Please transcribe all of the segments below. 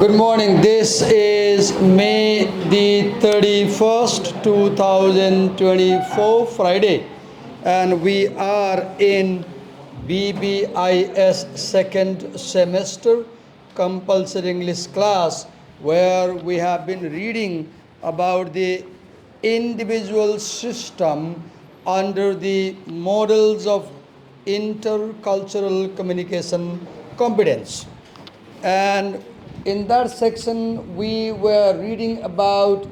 Good morning. This is May the 31st, 2024, Friday, and we are in BBIS second semester compulsory English class, where we have been reading about the individual system under the models of intercultural communication competence. And in that section, we were reading about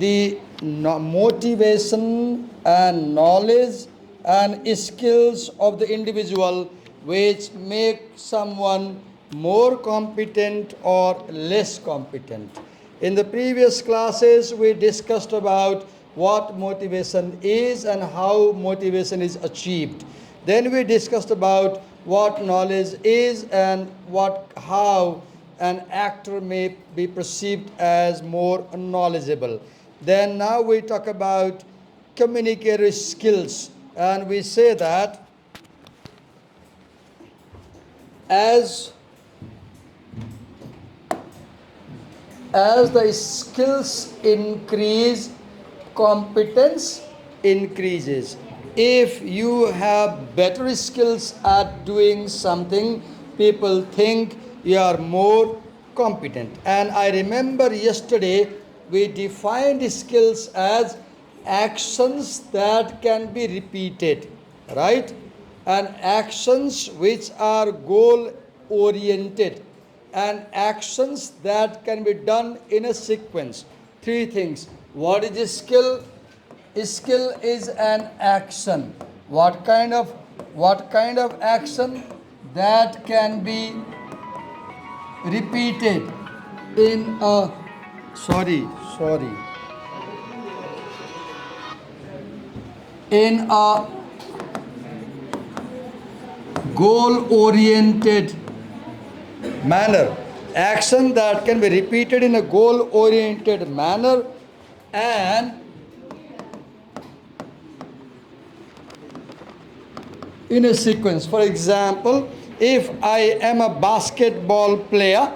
the motivation and knowledge and skills of the individual which make someone more competent or less competent. In the previous classes, we discussed about what motivation is and how motivation is achieved. Then we discussed about what knowledge is and how an actor may be perceived as more knowledgeable. Then now we talk about communicator skills, and we say that as the skills increase, competence increases. If you have better skills at doing something, people think you are more competent. And I remember yesterday we defined skills as actions that can be repeated, right? And actions which are goal oriented, and actions that can be done in a sequence. Three things. What is a skill? A skill is an action. What kind of action? That can be repeated in a in a goal oriented manner. Action that can be repeated in a goal oriented manner and in a sequence. For example, if I am a basketball player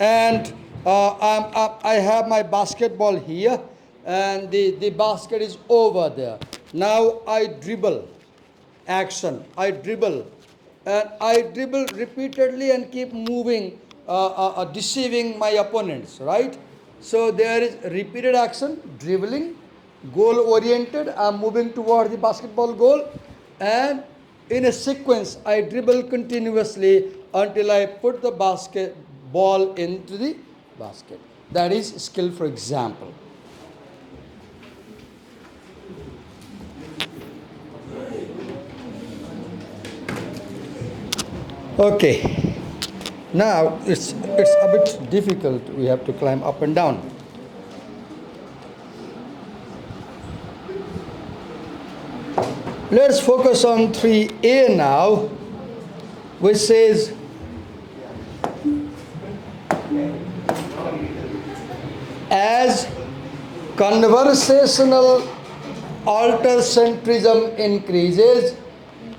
and I have my basketball here and the basket is over there. Now I dribble. Action. I dribble. And I dribble repeatedly and keep moving, deceiving my opponents, right? So there is repeated action, dribbling, goal oriented, I'm moving toward the basketball goal, and in a sequence, I dribble continuously until I put the ball into the basket. That is skill, for example. Okay. Now it's a bit difficult. We have to climb up and down. Let's focus on 3A now, which says as conversational altercentrism increases,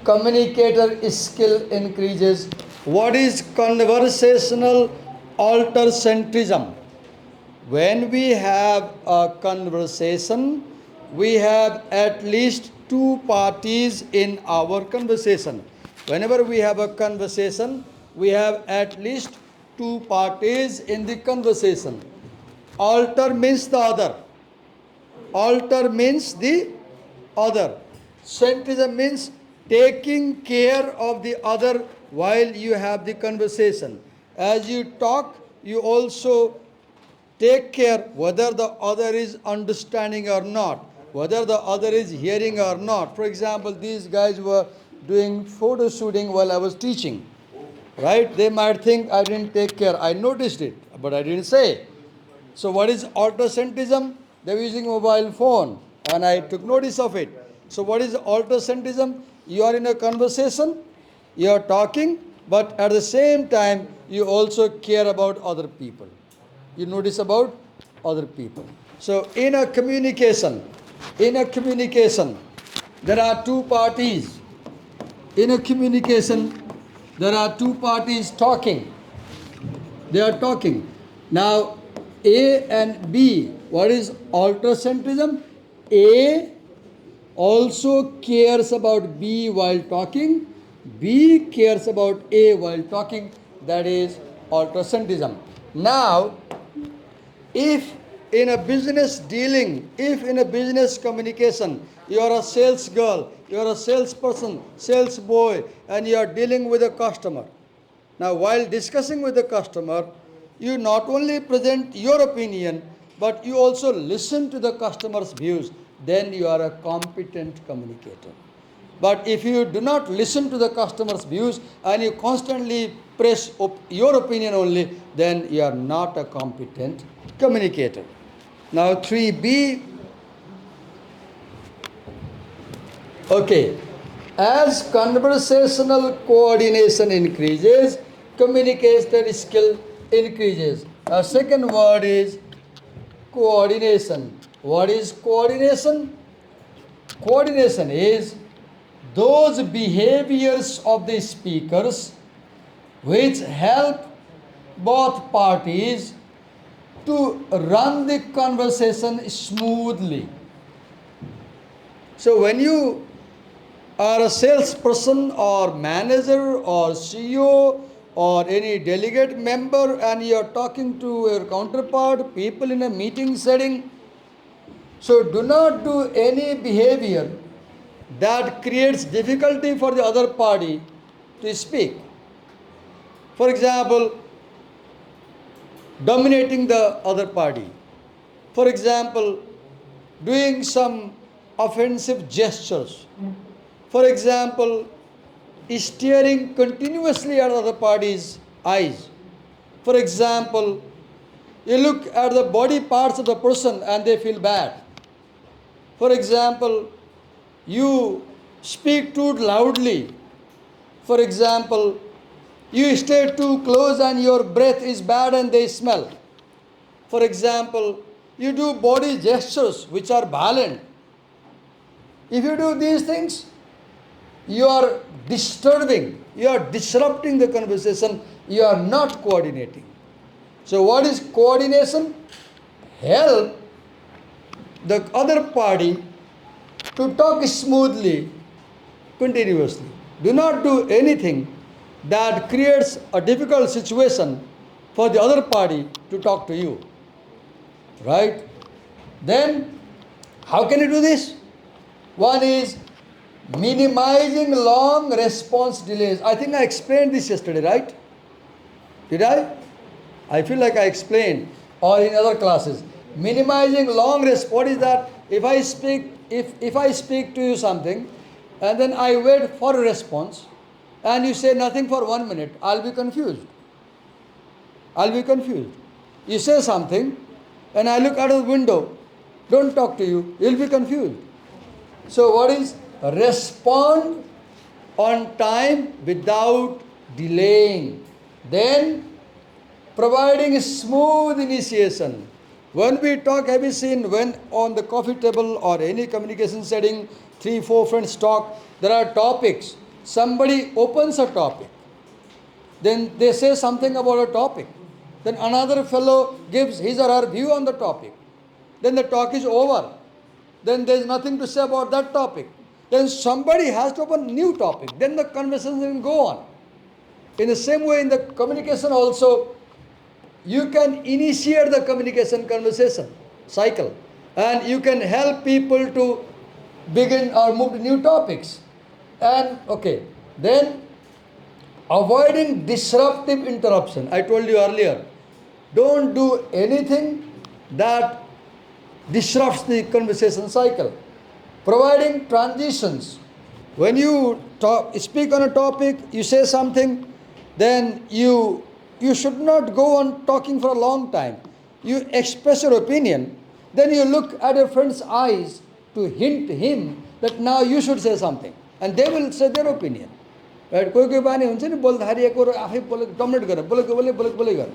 communicator skill increases. What is conversational altercentrism? When we have a conversation, we have at least two parties in our conversation. Whenever we have a conversation, we have at least two parties in the conversation. Alter means the other. Alter means the other. Centrism means taking care of the other while you have the conversation. As you talk, you also take care whether the other is understanding or not, whether the other is hearing or not. For example, these guys were doing photo shooting while I was teaching, right? They might think I didn't take care. I noticed it, but I didn't say. So what is altercentrism? They were using mobile phone and I took notice of it. So what is altercentrism? You are in a conversation, you are talking, but at the same time, you also care about other people. You notice about other people. So in a communication, there are two parties. In a communication, there are two parties talking. They are talking. Now, A and B, what is altercentrism? A also cares about B while talking, B cares about A while talking, that is altercentrism. Now, if in a business dealing, if in a business communication, you are a sales girl, you are a salesperson, sales boy, and you are dealing with a customer. Now, while discussing with the customer, you not only present your opinion, but you also listen to the customer's views. Then you are a competent communicator. But if you do not listen to the customer's views and you constantly press your opinion only, then you are not a competent communicator. Now 3B, okay. As conversational coordination increases, communication skill increases. Our second word is coordination. What is coordination? Coordination is those behaviors of the speakers which help both parties to run the conversation smoothly. So when you are a salesperson or manager or CEO or any delegate member and you are talking to your counterpart, people in a meeting setting, so do not do any behavior that creates difficulty for the other party to speak. For example, dominating the other party. For example, doing some offensive gestures. For example, staring continuously at the other party's eyes. For example, you look at the body parts of the person and they feel bad. For example, you speak too loudly. For example, you stay too close and your breath is bad and they smell. For example, you do body gestures which are violent. If you do these things, you are disturbing, you are disrupting the conversation, you are not coordinating. So what is coordination? Help the other party to talk smoothly, continuously. Do not do anything that creates a difficult situation for the other party to talk to you. Right? Then, how can you do this? One is minimizing long response delays. I think I explained this yesterday, right? Did I? I feel like I explained, or in other classes. Minimizing long response. What is that? If I speak to you something, and then I wait for a response, and you say nothing for 1 minute, I'll be confused. I'll be confused. You say something, and I look out of the window, don't talk to you, you'll be confused. So what is respond on time without delaying? Then providing smooth initiation. When we talk, have you seen when on the coffee table or any communication setting, 3-4 friends talk, there are topics. Somebody opens a topic. Then they say something about a topic. Then another fellow gives his or her view on the topic. Then the talk is over. Then there is nothing to say about that topic. Then somebody has to open a new topic. Then the conversation will go on. In the same way, in the communication also, you can initiate the communication conversation cycle. And you can help people to begin or move to new topics. And okay, then avoiding disruptive interruption. I told you earlier, don't do anything that disrupts the conversation cycle. Providing transitions. When you speak on a topic, you say something, then you should not go on talking for a long time. You express your opinion, then you look at your friend's eyes to hint him that now you should say something. And they will say their opinion. Right? कोही कोही बानी हुन्छ नि बोल्दाखेरि एक आफै बोले dominate गरेर बोलेको गर्ने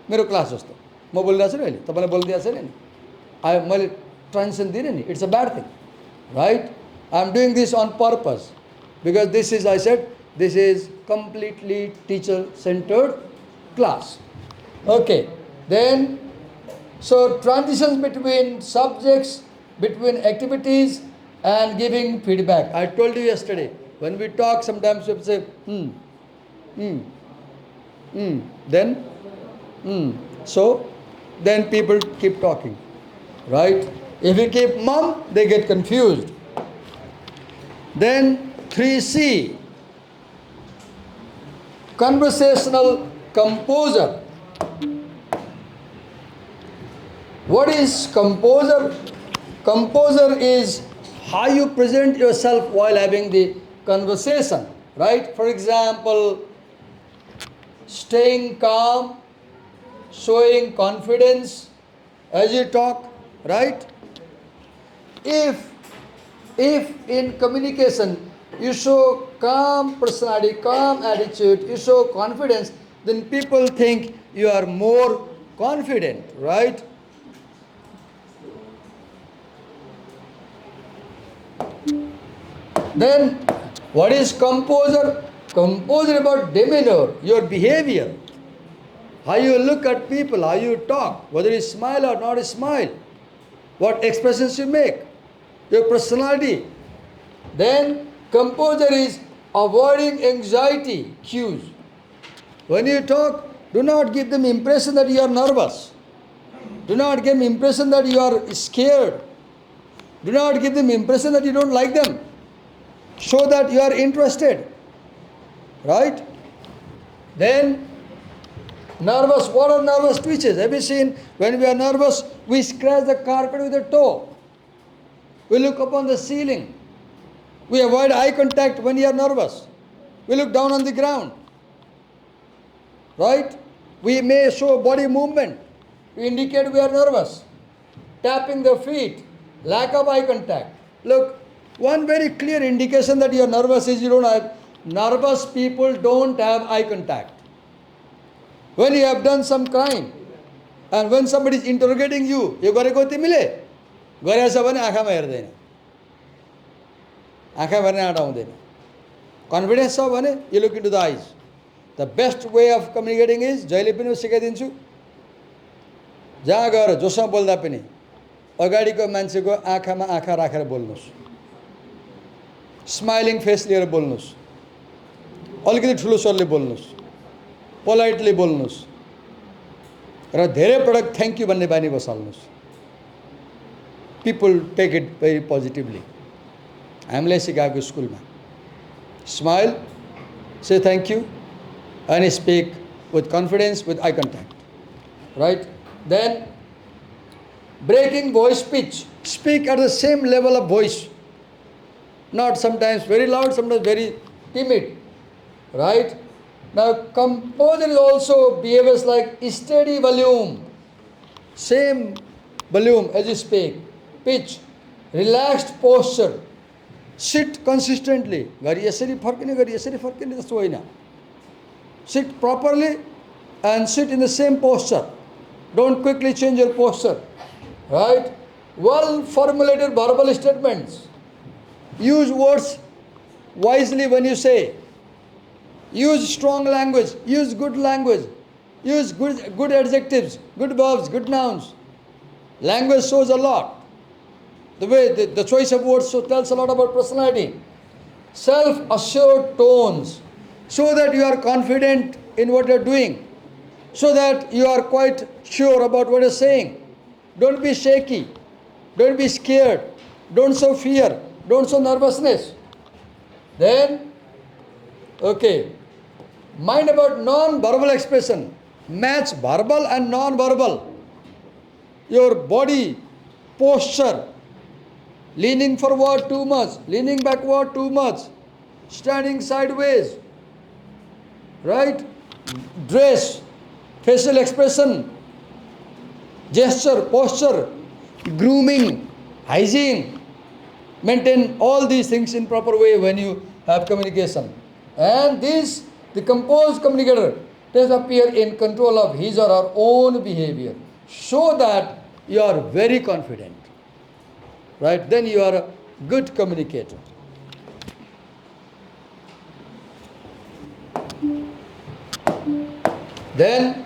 मेरो क्लास जस्तो म बोलिरहेको छु नि अहिले तपाईँलाई बोलिदिएको छैन नि मैले ट्रान्जेक्सन दिएँ नि it's a bad thing right I am doing this on purpose because this is I said this is completely teacher centred class. Okay. Then, so transitions between subjects, between activities, and giving feedback. I told you yesterday, when we talk, sometimes we say, then, So, then people keep talking, right? If you keep mum, they get confused. Then 3C, conversational composure. What is composure? Composure is how you present yourself while having the conversation, right? For example, staying calm, showing confidence as you talk, right? If in communication you show calm personality, calm attitude, you show confidence, then people think you are more confident, right? Then what is composure? Composure about demeanor, your behavior. How you look at people, how you talk, whether you smile or not smile, what expressions you make, your personality. Then composure is avoiding anxiety cues. When you talk, do not give them impression that you are nervous. Do not give them impression that you are scared. Do not give them impression that you don't like them. Show that you are interested. Right? Then nervous, what are nervous twitches? Have you seen when we are nervous, we scratch the carpet with a toe. We look upon the ceiling. We avoid eye contact when you are nervous. We look down on the ground. Right? We may show body movement to indicate we are nervous. Tapping the feet, lack of eye contact. Look, one very clear indication that you are nervous is you don't have, nervous people don't have eye contact. When you have done some crime and when somebody is interrogating you, you गरेको तिमीले गरेछ भने आँखामा हेर्दैन, आँखा हेर्न आँट आउँदैन. Confidence छ भने you look into the eyes. The best way of communicating is जहिले पनि सिकाइदिन्छु, जहाँ गएर जोसँग बोल्दा पनि अगाडिको मान्छेको आँखामा आँखा राखेर बोल्नुस्. स्माइलिङ फेस लिएर बोल्नुस्. अलिकति ठुलो स्वरले बोल्नुस्. पोलाइटली बोल्नुस्. र धेरै पटक थ्याङ्क यू भन्ने बानी बसाल्नुस्. People take it very positively. हामीले सिकाएको स्कुलमा smile, say thank you, and speak with confidence, with eye contact. Right? Then breaking voice pitch. Speak at the same level of voice. Not sometimes very loud, sometimes very timid. Right? Now composure is also behaviors like steady volume. Same volume as you speak. Pitch. Relaxed posture. Sit consistently. घरि यसरी फर्किने घरि यसरी फर्किने जस्तो होइन. Sit properly and sit in the same posture. Don't quickly change your posture. Right? Well formulated verbal statements. Use words wisely when you say. Use strong language. Use good language. Use good adjectives, good verbs, good nouns. Language shows a lot. The way the choice of words tells a lot about personality. Self-assured tones. So that you are confident in what you are doing. So that you are quite sure about what you are saying. Don't be shaky. Don't be scared. Don't show fear. Don't show nervousness. Then, okay. Mind about non-verbal expression. Match verbal and non-verbal. Your body, posture. Leaning forward too much. Leaning backward too much. Standing sideways. Right? Dress. Facial expression. Gesture, posture. Grooming. Hygiene. Maintain all these things in proper way when you have communication. And this, the composed communicator, does appear in control of his or her own behavior. Show that you are very confident. Right? Then you are a good communicator. Then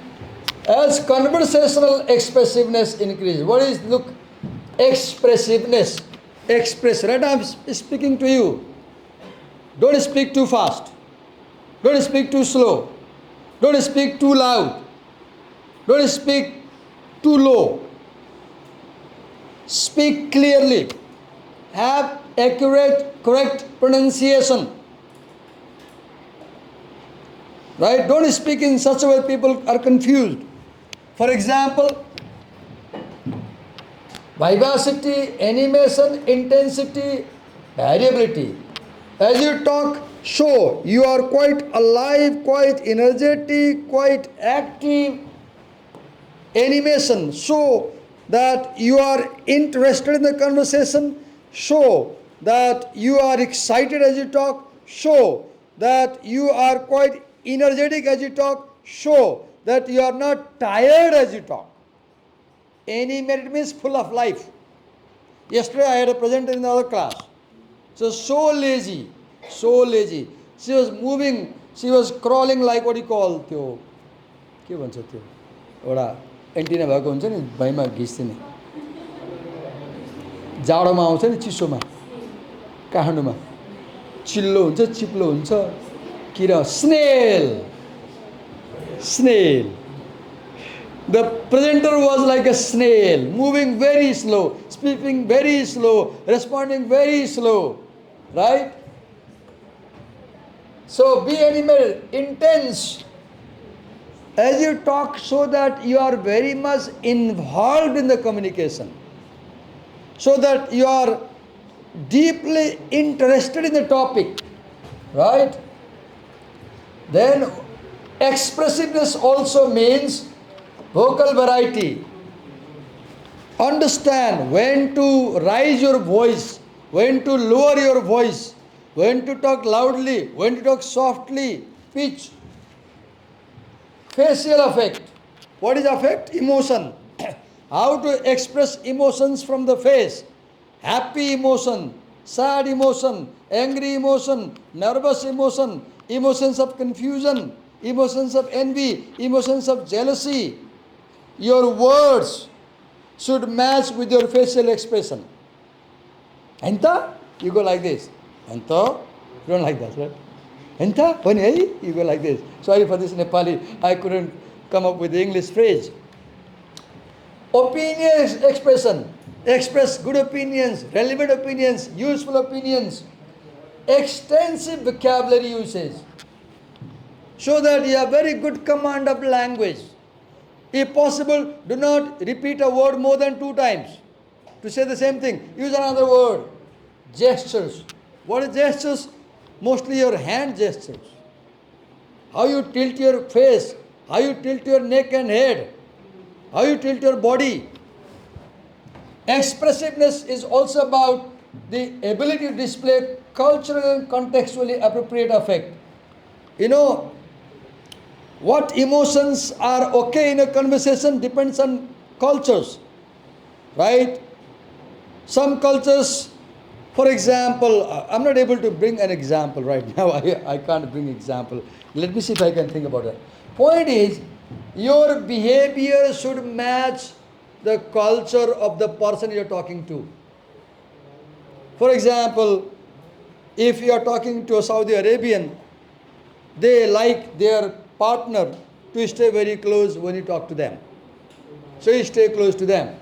As conversational expressiveness increases, what is, look, expressiveness? Express, right? I'm speaking to you. Don't speak too fast. Don't speak too slow. Don't speak too loud. Don't speak too low. Speak clearly. Have accurate, correct pronunciation. Right? Don't speak in such a way people are confused. For example, vivacity, animation, intensity, variability. As you talk, show you are quite alive, quite energetic, quite active. Animation, show that you are interested in the conversation. Show that you are excited as you talk. Show that you are quite energetic as you talk. Show that you are not tired as you talk. Animated means full of life. Yesterday I had a presenter in the other class. So lazy, so lazy. She was moving, she was crawling like what you call त्यो के भन्छ त्यो एउटा antenna भएको हुन्छ नि भैँमा घिच्ने जाडोमा आउँछ नि चिसोमा काठमाडौँमा चिल्लो हुन्छ चिप्लो हुन्छ किरा snail. The presenter was like a snail, moving very slow, speaking very slow, responding very slow, right? So be animated, intense. As you talk, so that you are very much involved in the communication, so that you are deeply interested in the topic, right? Then expressiveness also means vocal variety. Understand when to raise your voice, when to lower your voice, when to talk loudly, when to talk softly, pitch. Facial affect. What is affect? Emotion. How to express emotions from the face. Happy emotion, sad emotion, angry emotion, nervous emotion, emotions of confusion, emotions of envy, emotions of jealousy. Your words should match with your facial expression. Anta, you go like this. Anta, you don't like that, right? Anta, when you go like this. Sorry for this Nepali, I couldn't come up with the English phrase. Opinion expression. Express good opinions, relevant opinions, useful opinions. Extensive vocabulary usage. So that you have very good command of language. If possible, do not repeat a word more than 2 times. To say the same thing, use another word. Gestures. What is gestures? Mostly your hand gestures. How you tilt your face, how you tilt your neck and head, how you tilt your body. Expressiveness is also about the ability to display cultural and contextually appropriate affect. You know, what emotions are okay in a conversation depends on cultures, right? Some cultures, for example, I'm not able to bring an example right now. I can't bring example. Let me see if I can think about it. Point is, your behavior should match the culture of the person you're talking to. For example, if you are talking to a Saudi Arabian, they like their partner to stay very close when you talk to them. So you stay close to them.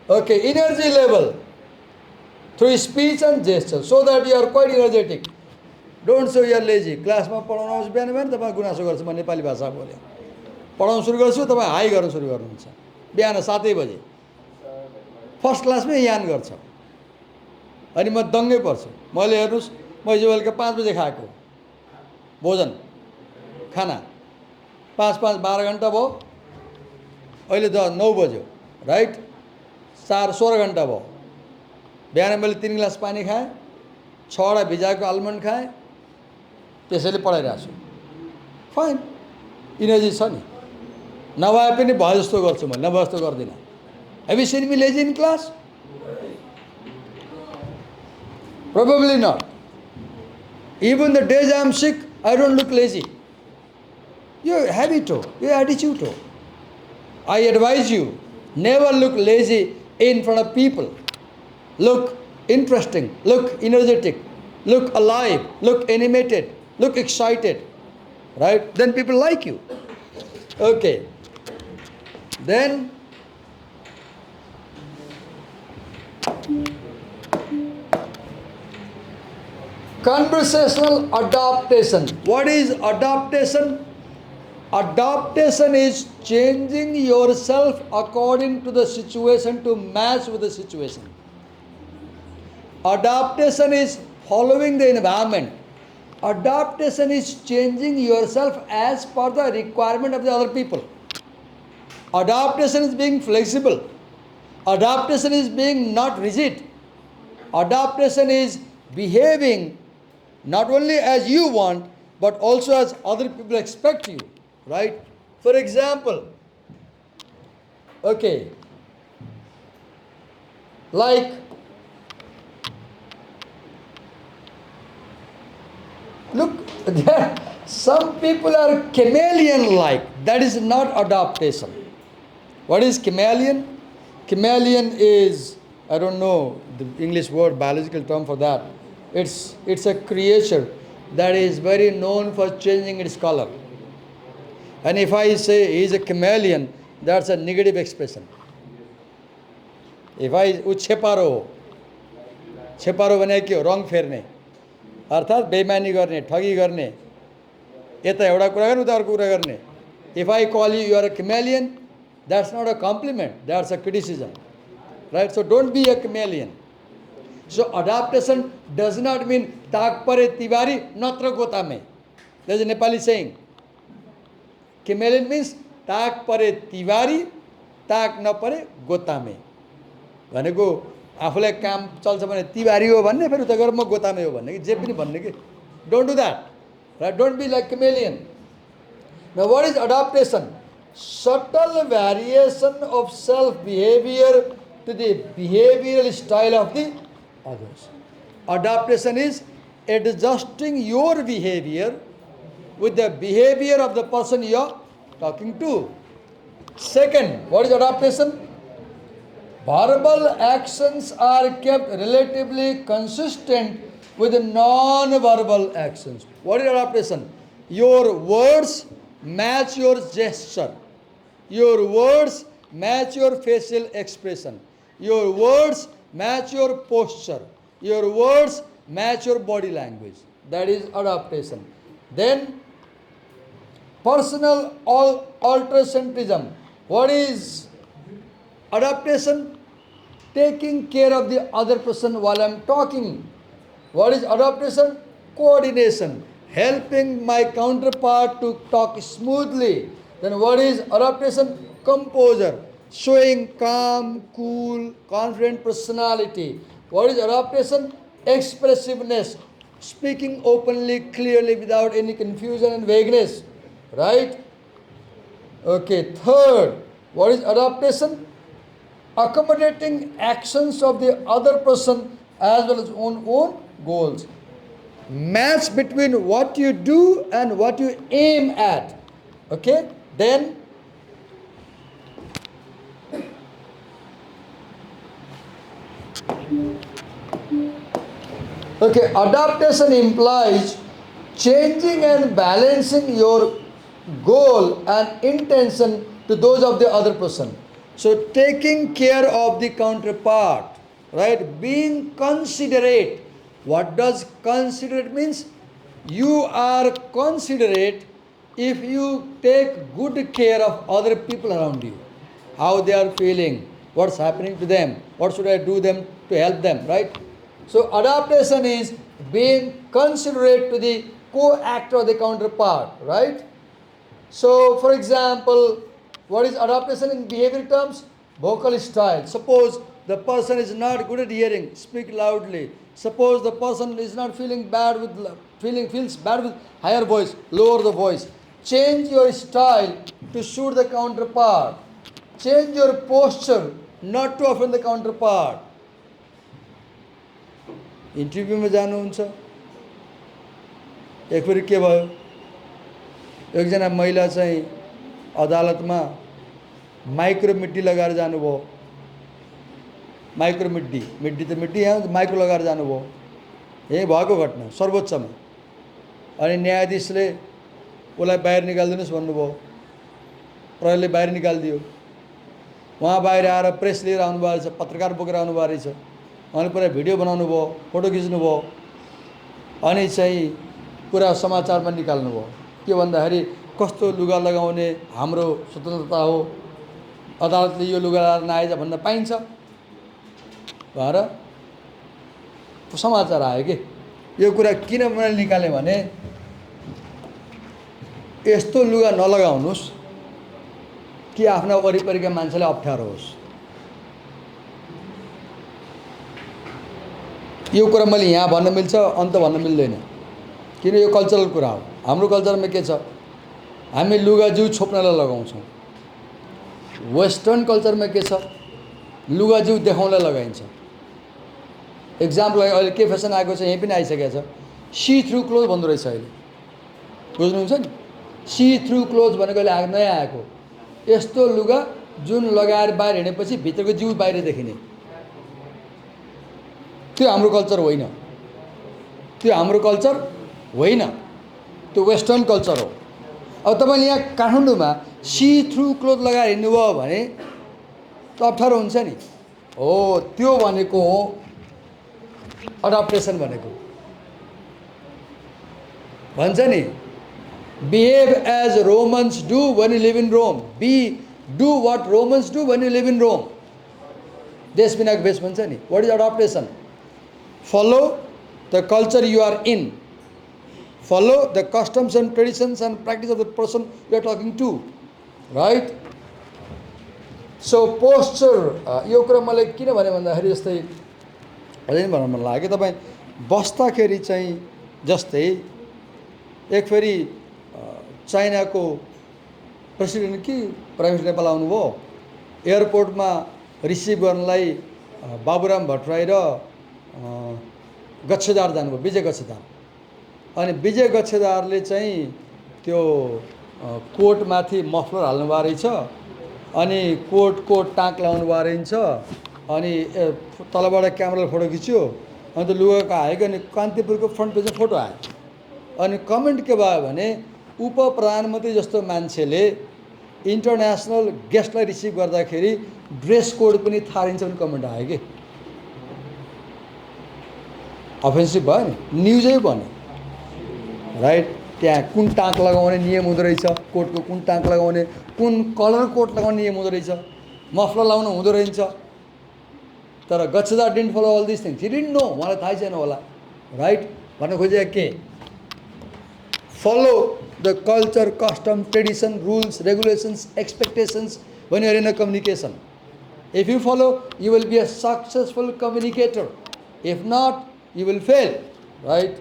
Okay, energy level through speech and gesture, so that you are quite energetic. Don't say you are lazy. Class ma पढाउन बिहान बिहान तपाईं गुनासो गर्छ म नेपाली भाषा बोले. पढाउन सुरु गर्छु तपाईं हाई गर्न सुरु गर्नुहुन्छ. बिहान 7 बजे. फर्स्ट क्लासमै यान गर्छ. अनि म दङ्गै पर्छु. मैले हेर्नुस् म हिजो बेलुका 5 बजे खाएको. भोजन खाना 5 12 घण्टा भयो. अहिले 9 बज्यो, राइट? 16 घण्टा भयो. बिहान मैले 3 गिलास पानी खाएँ, 6वटा भिजाएको आलमन्ड खाएँ, त्यसैले पढाइरहेको छु. फाइन, इनर्जी छ नि. नभए पनि भयो जस्तो गर्छु म, नभए जस्तो गर्दिनँ. Have you seen me lazy in class? Probably not. Even the days I am sick, I don't look lazy. your habit हो, your attitude हो. I advise you, never look lazy in front of people. Look interesting, look energetic, look alive, look animated, look excited, right? Then people like you. Okay. Then conversational adaptation. What is adaptation? Adaptation is changing yourself according to the situation to match with the situation. Adaptation is following the environment. Adaptation is changing yourself as per the requirement of the other people. Adaptation is being flexible. Adaptation is being not rigid. Adaptation is behaving not only as you want, but also as other people expect you, right? For example, okay, like look, there some people are chameleon-like. That is not adaptation. What is chameleon? Chameleon is, I don't know the English word, biological term for that. It's a creature that is very known for changing its color. And if I say he is a chameleon, that's a negative expression. If I छेपारो भने के हो रङ फेर्ने अर्थात् बेइमानी गर्ने ठगी गर्ने यता एउटा कुरा गर्ने उता अर्को कुरा गर्ने. If I call you are a chameleon, that's not a compliment, that's a criticism, right? So don't be a chameleon. So adaptation does not mean tak pare tiwari natra gotame. There's a Nepali saying. Chameleon means tak pare tiwari, tak na pare gotame. भनेको आफूलाई काम चल्छ भने तिवारी हो भन्ने फेरि उता गएर म गोतामे हो भन्ने कि जे पनि भन्ने कि don't do that, right? Don't be like chameleon. Now what is adaptation? Subtle variation of self behavior to the behavioral style of the others. Adaptation is adjusting your behavior with the behavior of the person you are talking to. Second, what is adaptation? Verbal actions are kept relatively consistent with non-verbal actions. What is adaptation? Your words match your gesture. Your words match your facial expression. Your words match your posture. Your words match your body language. That is adaptation. Then, personal altruism. What is adaptation? Taking care of the other person while I am talking. What is adaptation? Coordination. Helping my counterpart to talk smoothly. Then what is adaptation? Composure. Showing calm, cool, confident personality. What is adaptation? Expressiveness. Speaking openly, clearly, without any confusion and vagueness. Right? Okay. Third, what is adaptation? Accommodating actions of the other person as well as own goals. Match between what you do and what you aim at. Okay? Then, okay, adaptation implies changing and balancing your goal and intention to those of the other person. So taking care of the counterpart, right? Being considerate. What does considerate means? You are considerate if you take good care of other people around you. How they are feeling, what's happening to them, what should I do them to help them, right? So adaptation is being considerate to the co-actor or the counterpart, right? So for example, what is adaptation in behavior terms? Vocal style. Suppose the person is not good at hearing, speak loudly. Suppose the person is not feeling bad with feels bad with higher voice, lower the voice. Change your style to suit the counterpart. Change your posture not to offend the counterpart. इन्टरभ्यूमा जानुहुन्छ एकफेरि के भयो एकजना महिला चाहिँ अदालतमा micro middy लगाएर जानुभयो। Micro middy त मिड्डी यहाँ माइक्रो लगाएर जानुभयो। यही भएको घटना सर्वोच्चमा। अनि न्यायाधीशले उसलाई बाहिर निकालिदिनुहोस् भन्नुभयो। प्रहरीले बाहिर निकालिदियो। उहाँ बाहिर आएर प्रेस लिएर आउनुभएको रहेछ, पत्रकार बोकेर आउनुभएको रहेछ। उहाँले पुरा भिडियो बनाउनु भयो, फोटो खिच्नुभयो, अनि चाहिँ पुरा समाचारमा निकाल्नुभयो। के भन्दाखेरि कस्तो लुगा लगाउने हाम्रो स्वतन्त्रता हो, अदालतले यो लुगा लगाएर नआइज भन्न पाइन्छ भनेर समाचार आयो कि। यो कुरा किन मैले निकालेँ भने यस्तो लुगा नलगाउनुहोस् कि आफ्ना वरिपरिका मान्छेलाई अप्ठ्यारो होस्। यो कुरा मैले यहाँ भन्न मिल्छ, अन्त भन्न मिल्दैन, किन यो कल्चरल कुरा हो। हाम्रो कल्चरमा के छ, हामी लुगा जिउ छोप्नलाई लगाउँछौँ। वेस्टर्न कल्चरमा के छ, लुगा जिउ देखाउनलाई लगाइन्छ। एक्जाम्पल अहिले के फेसन आएको छ, यहीँ पनि आइसकेको छ, सी थ्रु क्लोज भन्दो रहेछ अहिले। बुझ्नुहुन्छ नि, सी थ्रु क्लोज भनेको अहिले नयाँ आएको। यस्तो लुगा जुन लगाएर बाहिर हिँडेपछि भित्रको जिउ बाहिर देखिने। त्यो हाम्रो कल्चर होइन, त्यो हाम्रो कल्चर होइन, त्यो वेस्टर्न कल्चर हो। अब तपाईँले यहाँ काठमाडौँमा सी थ्रु क्लोथ लगाएर हिँड्नुभयो भने त अप्ठ्यारो हुन्छ नि। हो, त्यो भनेको हो अडप्टेसन भनेको। भन्छ नि, behave as Romans do when you live in Rome, do what Romans do when you live in Rome. देश बिनाको भेष भन्छ नि। What is adaptation? Follow the culture you are in. Follow the customs and traditions and practice of the person you are talking to. Right? So posture, यो कुरा मलाई किन भने भन्दाखेरि जस्तै अझै भन्न मन लाग्यो। तपाईँ बस्दाखेरि चाहिँ जस्तै एक फेरि चाइनाको प्रेसिडेन्ट कि प्राइम मिनिस्टर नेपाल आउनुभयो। एयरपोर्टमा रिसिभ गर्नलाई बाबुराम भट्टराई र गच्छेदार जानुभयो, विजय गच्छेदार। अनि विजय गच्छेदारले चाहिँ त्यो कोटमाथि मफलर हाल्नुभएको रहेछ, अनि कोटको टाँक लाउनु भएको रहेछ। अनि तलबाट क्यामेराले फोटो खिच्यो, अनि त्यो लुगाको आयो कि अनि कान्तिपुरको फ्रन्ट पेजमा फोटो आयो। अनि कमेन्ट के भयो भने उप प्रधानमन्त्री जस्तो मान्छेले इन्टरनेसनल गेस्टलाई रिसिभ गर्दाखेरि ड्रेस कोड पनि थाहा रहन्छ भने कमेन्ट आयो कि। अफेन्सिभ भयो नि, न्युजै भन्यो। राइट? त्यहाँ कुन टाँक लगाउने नियम हुँदो रहेछ, कोटको कुन टाँक लगाउने, कुन कलर कोट लगाउने नियम हुँदो रहेछ, मफलर लाउनु हुँदो रहेछ। तर Gachhedar didn't follow all this things, he didn't know, उहाँलाई थाहै छैन होला। राइट? भन्न खोजेको के, follow the culture, custom, tradition, rules, regulations, expectations when you are in a communication. If you follow, you will be a successful communicator. If not, you will fail. Right?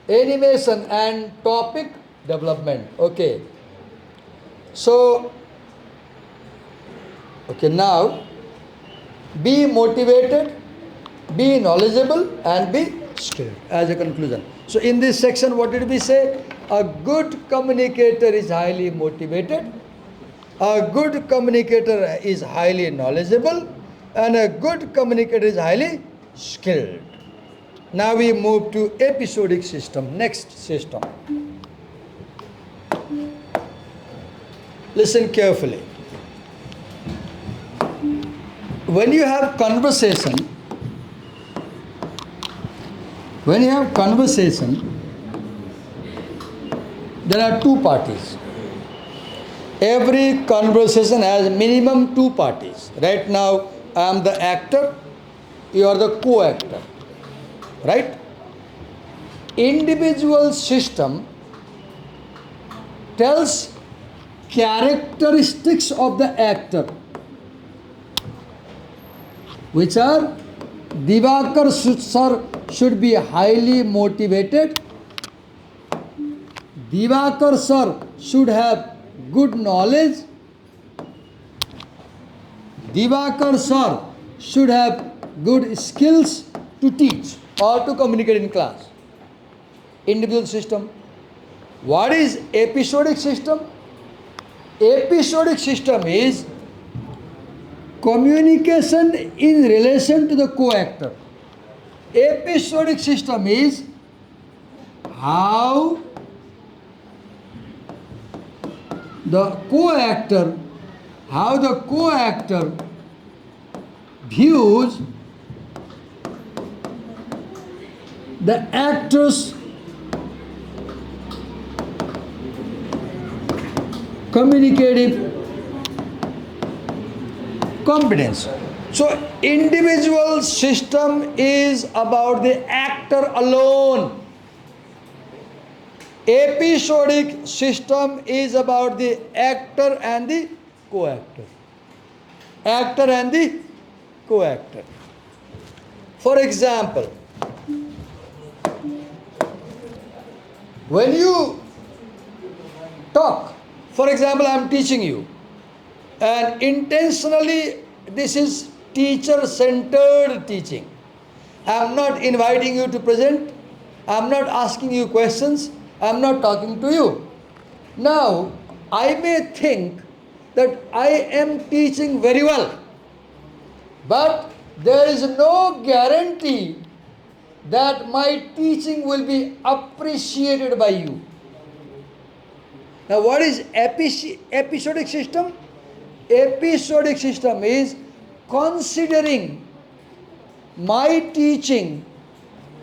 Animation and topic development. Okay. So, okay, now be motivated, be knowledgeable, and be skilled as a conclusion. So, in this section, what did we say? A good communicator is highly motivated, a good communicator is highly knowledgeable, and a good communicator is highly skilled. Now we move to episodic system, next system. Listen carefully. When you have conversation, there are two parties. Every conversation has minimum two parties. Right now, I am the actor, you are the co-actor. Right? Individual system tells characteristics of the actor, which are Divakar sir should be highly motivated, Divakar sir should have good knowledge, Divakar sir should have good skills to teach or to communicate in class. Individual system. What is episodic system? Episodic system is communication in relation to the co-actor. Episodic system is how the co-actor views the actor's communicative competence. So individual system is about the actor alone. Episodic system is about the actor and the co-actor. Actor and the co-actor. For example, when you talk, for example, I am teaching you, and intentionally this is teacher-centered teaching. I am not inviting you to present, I am not asking you questions, I am not talking to you. Now, I may think that I am teaching very well, but there is no guarantee that my teaching will be appreciated by you. Now, what is episodic system? Episodic system is considering my teaching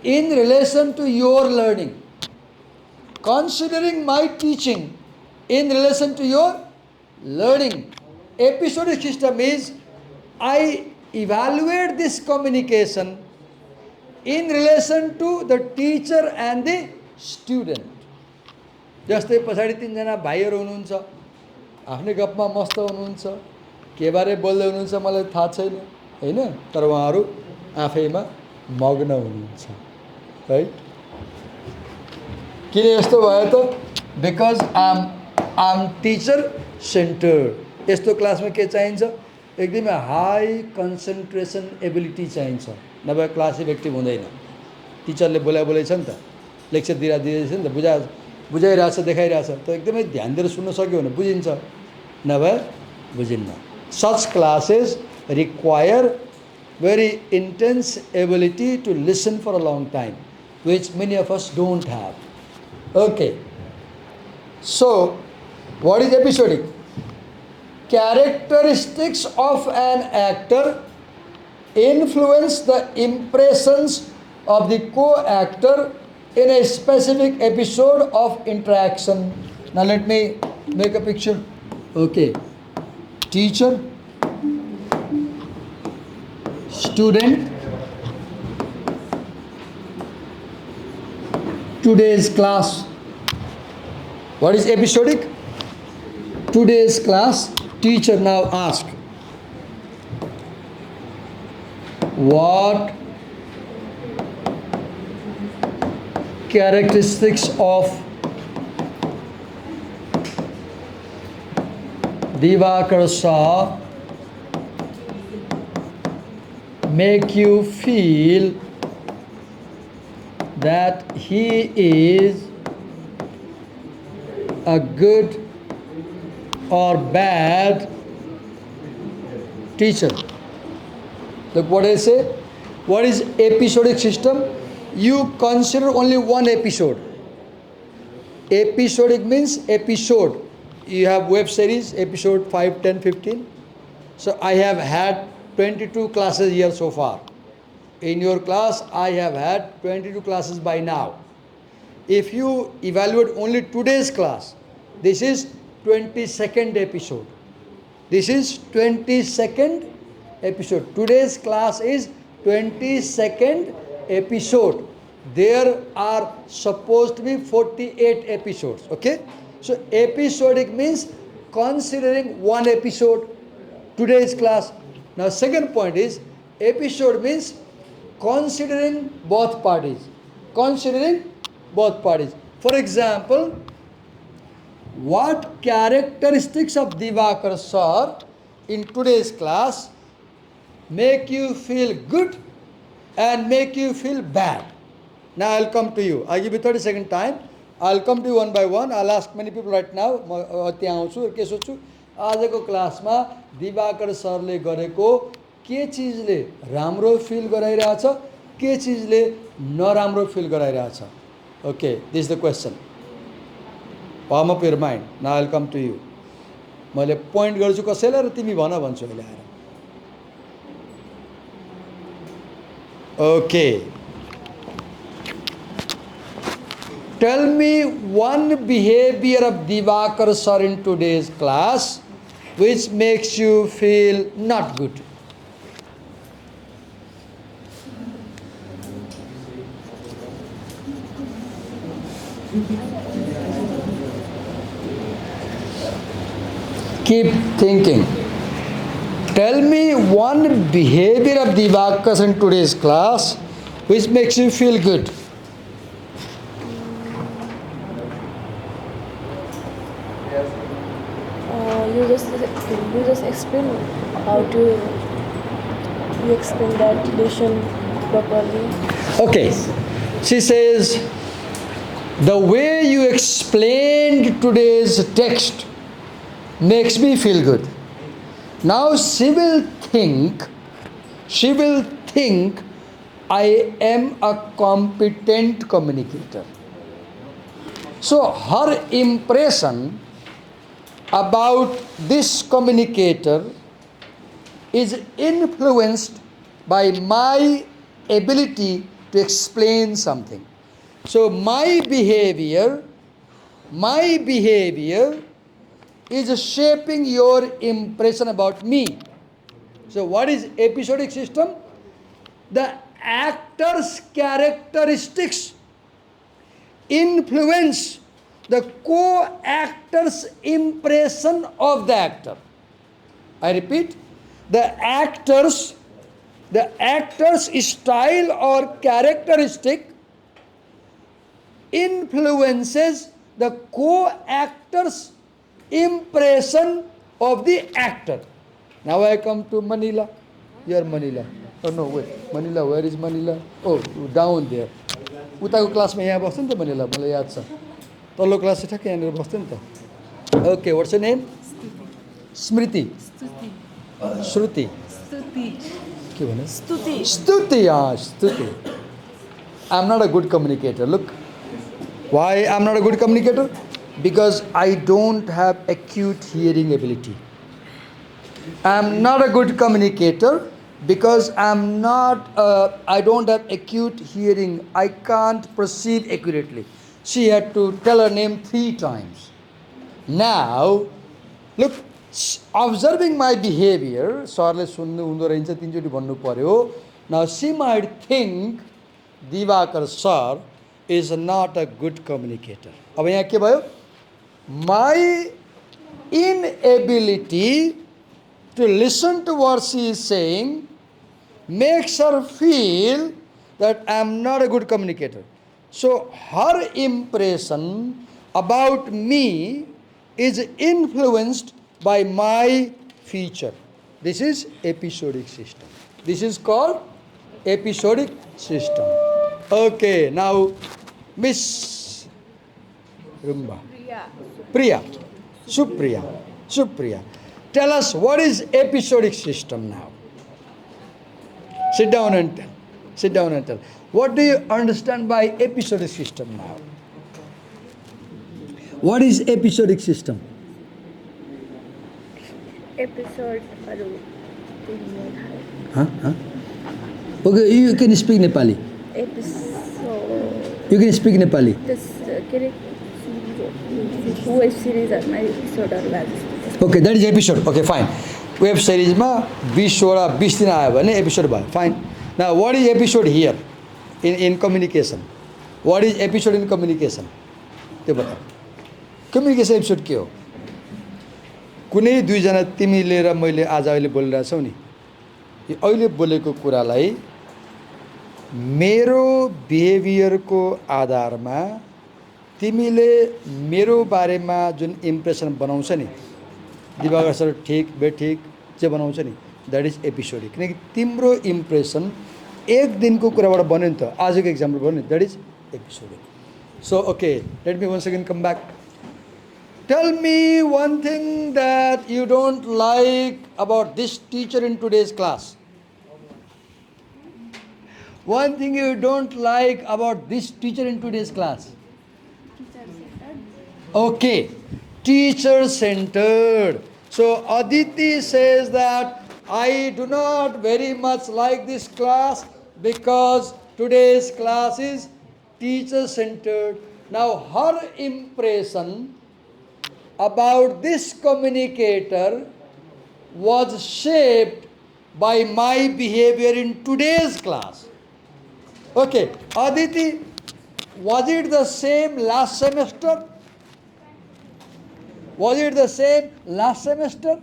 in relation to your learning. Considering my teaching in relation to your learning. Episodic system is I evaluate this communication in relation to the teacher and the student. जस्तै पछाडि तीनजना भाइहरू हुनुहुन्छ, आफ्नै गफमा मस्त हुनुहुन्छ, के बारे बोल्दै हुनुहुन्छ मलाई थाहा छैन हैन, तर उहाँहरू आफैमा मग्न हुनुहुन्छ, राइट? किन यस्तो भयो त? बिकज आम टिचर सेन्टर्ड. यस्तो क्लासमा के चाहिन्छ? एकदमै हाई कन्सन्ट्रेसन एबिलिटी चाहिन्छ, नभए क्लास इफेक्टिभ हुँदैन. टिचरले बोलाइ छ नि त, लेक्चर दिइरहेछ नि त, बुझाइरहेछ, देखाइरहेछ, त एकदमै ध्यान दिएर सुन्न सक्यो भने बुझिन्छ, नभए बुझिन्न. Such classes require very intense ability to listen for a long time, which many of us don't have. Okay. So, what is episodic? Characteristics of an actor influence the impressions of the co-actor in a specific episode of interaction. Now let me make a picture. Okay. Teacher, student, today's class. What is episodic? Today's class. Teacher now ask, what characteristics of Divakar Shah make you feel that he is a good or bad teacher? Look what I say. What is episodic system? You consider only one episode. Episodic means episode. You have web series, episode 5, 10, 15. So I have had 22 classes here so far. In your class, I have had 22 classes by now. If you evaluate only today's class, this is 22nd episode. This is 22nd episode. Today's class is 22nd episode. There are supposed to be 48 episodes. Okay? So episodic means considering one episode, today's class. Now second point is episode means considering both parties. Considering both parties. For example, what characteristics of Divakar sir in today's class make you feel good and make you feel bad? Now I'll come to you. I give you 30-second time. I'll come to you one by one. I'll ask many people right now. म त्यहाँ आउँछु र के सोच्छु आजको क्लासमा दिवाकर सरले गरेको के चिजले राम्रो फिल गराइरहेछ के चिजले नराम्रो फिल गराइरहेछ. Okay this is the question. Warm up your mind. Now I will come to you. मैले पोइन्ट गर्छु कसैलाई र तिमी भन भन्छु अहिले आएर. Okay. Tell me one behavior of Divakar sir in today's class which makes you feel not good. Keep thinking. Tell me one behavior of Divakar sir in today's class which makes you feel good. You just explain how to you explain that lesson properly. Okay. She says, the way you explained today's text makes me feel good. Now she will think I am a competent communicator. So her impression about this communicator is influenced by my ability to explain something. So my behavior is shaping your impression about me. So what is episodic system? The actor's characteristics influence the co-actor's impression of the actor. I repeat, the actor's style or characteristic influences the co-actor's impression of the actor. Now I come to Manila. Here Manila. Oh no, wait. Manila, where is Manila? Oh, down there. उताको क्लासमा यहाँ बस्छ नि त Manila, मलाई याद छ. तल्लो class चाहिँ ठ्याक्कै यहाँनिर बस्थ्यो नि त. Okay, what's your name? Smriti. Shruti. के भन्नु? स्तुति. स्तुति. I'm not a good communicator. Look, why I'm not a good communicator? Because I don't have acute hearing ability. I'm not a good communicator because I don't have acute hearing. I can't perceive accurately. She had to tell her name 3 times. Now, look, observing my behavior, सरले सुन्नु हुँदो रहेछ 3 चोटि भन्नु पर्यो. Now she might think Divakar sir is not a good communicator. अब यहाँ के भयो? My inability to listen to what she is saying makes her feel that I am not a good communicator. So her impression about me is influenced by my feature. This is episodic system. This is called episodic system. Okay, now Miss Rumba. Priya. Supriya. Tell us, what is episodic system now? Sit down and tell. What do you understand by episodic system now? What is episodic system? Episode. Huh? Okay, you can speak Nepali. Episode. You can speak Nepali. Web series are my episode. Okay, that is episode. Okay, fine. Web series ma 20 दिन आयो भने episode भयो. Fine. Now, what is episode here in communication? What is episode in communication? त्यो बताऊ. Communication episode के हो? कुनै दुईजना तिमीले र मैले आज अहिले बोलिरहेछौ नि. यो अहिले बोलेको कुरालाई मेरो बिहेभियरको आधारमा तिमीले मेरो बारेमा जुन इम्प्रेसन बनाउँछ नि, दिवाकर सर ठिक बेठिक जे बनाउँछ नि, द्याट इज एपिसोडिक. किनकि तिम्रो इम्प्रेसन एक दिनको कुराबाट बन्यो नि त. आजको एक्जाम्पल भन्यो नि, that is episodic. So, okay, let me once again come back. Tell me one thing that you don't like about this teacher in today's class. One thing you don't like about this teacher in today's class. Okay, teacher centered. So Aditi says that I do not very much like this class because today's class is teacher centered. Now her impression about this communicator was shaped by my behavior in today's class. Okay, Aditi, was it the same last semester? Was it the same last semester?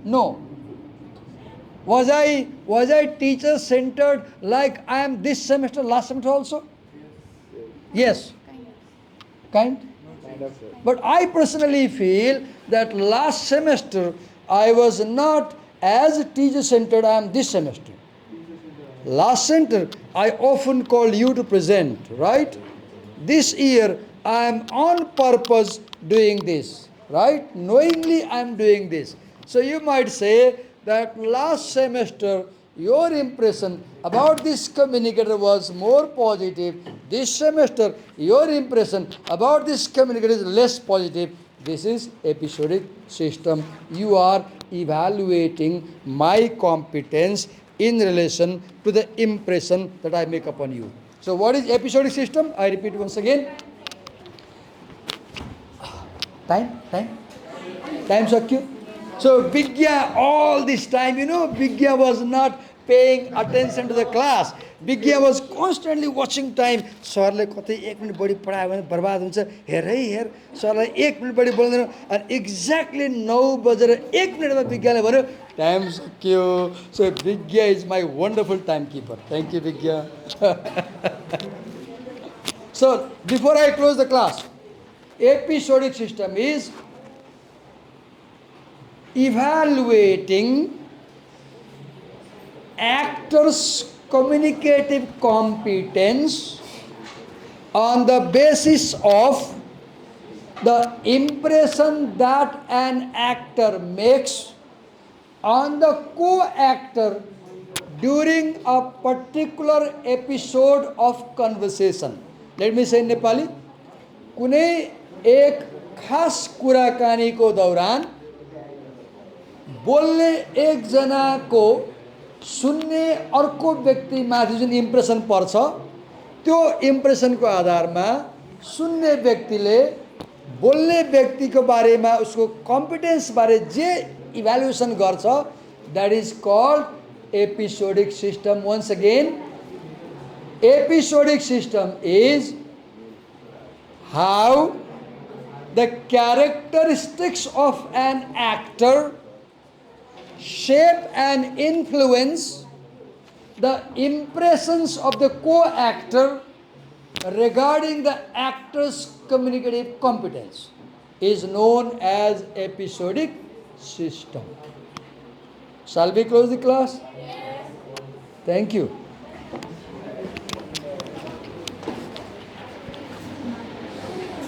No. Was I teacher centered like I am this semester, last semester also? Yes. Kind? But I personally feel that last semester I was not as teacher centered I am this semester. Last semester I often called you to present, right? This year I am on purpose doing this, right? Knowingly I am doing this. So you might say that last semester your impression about this communicator was more positive. This semester your impression about this communicator is less positive. This is episodic system. You are evaluating my competence in relation to the impression that I make upon you. So what is episodic system? I repeat once again. Time सक्यो. So Vigya, all this time, Vigya was not paying attention to the class. Vigya was constantly watching time. सरले कतै 1 minute बढी पढायो भने बर्बाद हुन्छ. हेर है हेर. सरलाई 1 minute बढी बोल्दैन अनि एक्ज्याक्टली 9 बजेर 1 मिनेटमा विज्ञाले भन्यो टाइम सक्यो. So Vigya is my wonderful timekeeper. Thank you, Vigya. So before I close the class, episodic system is evaluating actors' communicative competence on the basis of the impression that an actor makes on the co-actor during a particular episode of conversation. Let me say in Nepali. कुनै एक खास कुराकानीको दौरान बोल्ने एकजनाको सुन्ने अर्को व्यक्तिमाथि जुन impression पर्छ त्यो इम्प्रेसनको आधारमा सुन्ने व्यक्तिले बोल्ने व्यक्तिको बारेमा उसको कम्पिटेन्स बारे जे इभ्यालुएसन गर्छ that is called episodic system. Once again, episodic system is how the characteristics of an actor shape and influence the impressions of the co-actor regarding the actor's communicative competence is known as episodic system. Shall we close the class? Yes. Thank you.